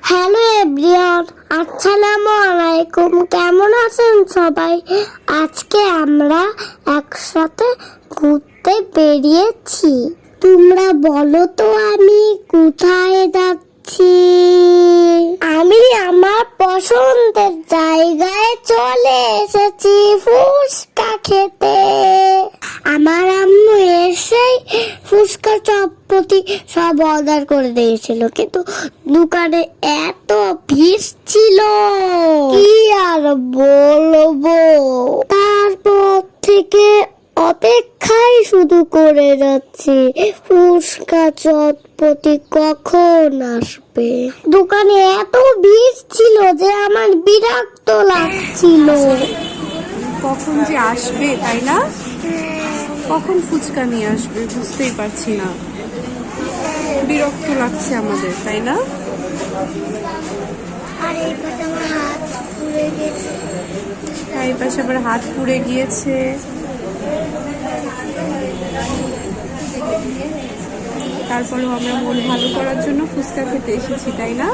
Hello everyone, আসসালামু আলাইকুম। কেমন আছেন সবাই? আজকে আমরা একসাথে ঘুরতে বেরিয়েছি। তোমরা বলো তো আমি কোথায় যাচ্ছি? আমি আমার পছন্দের জায়গায় চলে এসেছি ফুচকা খেতে। আমার আম্মু এসেই ফুচকা চটপটি সব অর্ডার করে দিয়েছিল, কিন্তু দোকানে এত ভিড় ছিল কি আর বলবো। তারপর থেকে অপেক্ষাই শুধু করে যাচ্ছি ফুচকা চটপটি কখন আসবে। দোকানে এত ভিড় ছিল যে আমার বিরক্ত লাগছিল। কখন যে আসবে, তাই না? কখন ফুচকা নিয়ে আসবে বুঝতেই পারছি না। বিরক্ত লাগছে আমাদের, তাই না? এই পাশে আবার হাত পুড়ে গিয়েছে। তারপরেও আমরা মন ভালো করার জন্য ফুচকা খেতে এসেছি, তাই না?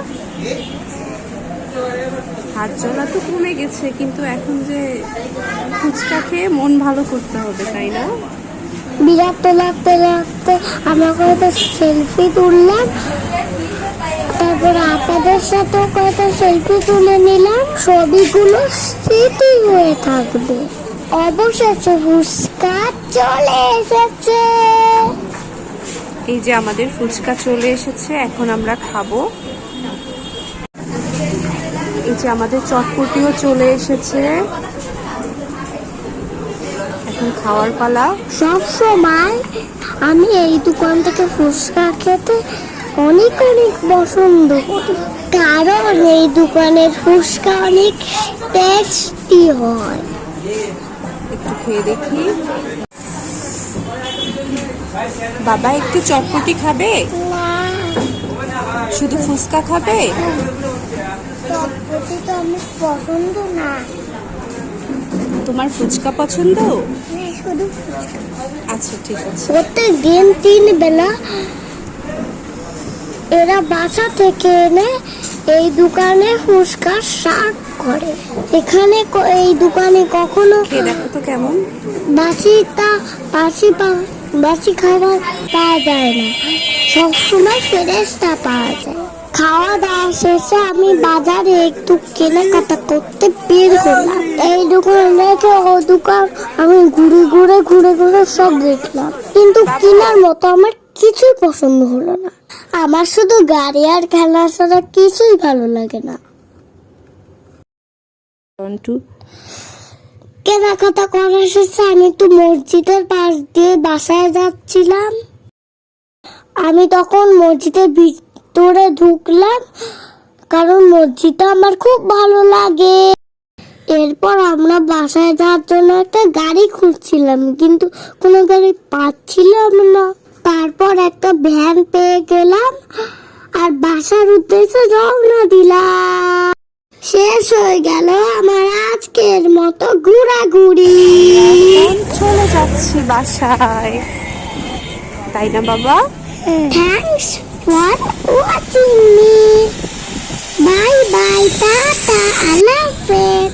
হাত জ্বলা তো কমে গেছে, কিন্তু এখন যে ফুচকা খেয়ে মন ভালো করতে হবে, তাই না? বিরক্ত লাগতে লাগতে আমরা কয়েকটা সেলফি তুললাম, তারপর আপনাদের সাথেও কয়েকটা সেলফি তুলে নিলাম। ছবিগুলো স্মৃতি হয়ে থাকবে। অবশেষে ফুচকা চলে এসেছে। এই যে আমাদের ফুচকা চলে এসেছে, এখন আমরা খাবো। এই যে আমাদের চটপটিও চলে এসেছে, এখন খাওয়ার পালা। সব সময় আমি এই দোকান থেকে ফুচকা খেতে অনেক অনেক পছন্দ করি, কারণ এই দোকানের ফুচকা অনেক টেস্টি হয়। একটু খেয়ে দেখি। বাবা একটু চটপটি খাবে? শুধু ফুচকা খাবে? চটপটি তো আমার পছন্দ না। তোমার ফুচকা পছন্দ? শুধু আচ্ছা, ঠিক আছে। প্রত্যেক দিন 3 বেলা এরা বাসা থেকে এনে এই দোকানে ফুচকা সার্ভ করে। এখানে এই দোকানে কখনো খেয়ে দেখো তো কেমন। বাসি খাবার পাওয়া যায় না, সবসময় ফ্রেশটা পাওয়া যায়। খাওয়া দাওয়া শেষে আমি বাজারে একটু কেনাকাটা করতে বের হলাম। এই দোকান রেখে ও দোকান আমি ঘুরে ঘুরে সব দেখলাম, কিন্তু কেনার মতো আমার কিছুই পছন্দ হলো না। আমার শুধু গাড়ি আর খেলা ছাড়া কিছুই ভালো লাগে না। কেনাকাটা করার শেষে আমি একটু মসজিদের পাশ দিয়ে বাসায় যাচ্ছিলাম। আমি তখন মসজিদের ভিতরে ঢুকলাম, কারণ মসজিদটা আমার খুব ভালো লাগে। এরপর আমরা বাসায় যাওয়ার জন্য একটা গাড়ি খুঁজছিলাম, কিন্তু কোনো গাড়ি পাচ্ছিলাম না। তারপর একটা ভ্যান পেয়ে গেলাম আর বাসার উদ্দেশ্যে রওনা দিলাম। শেষ হয়ে গেল আমার আজকের মতো ঘোরাঘুরি। চলে যাচ্ছি বাসায়, তাই না বাবা? Thanks for watching me. Bye bye, tata, আল্লাহ হাফেজ।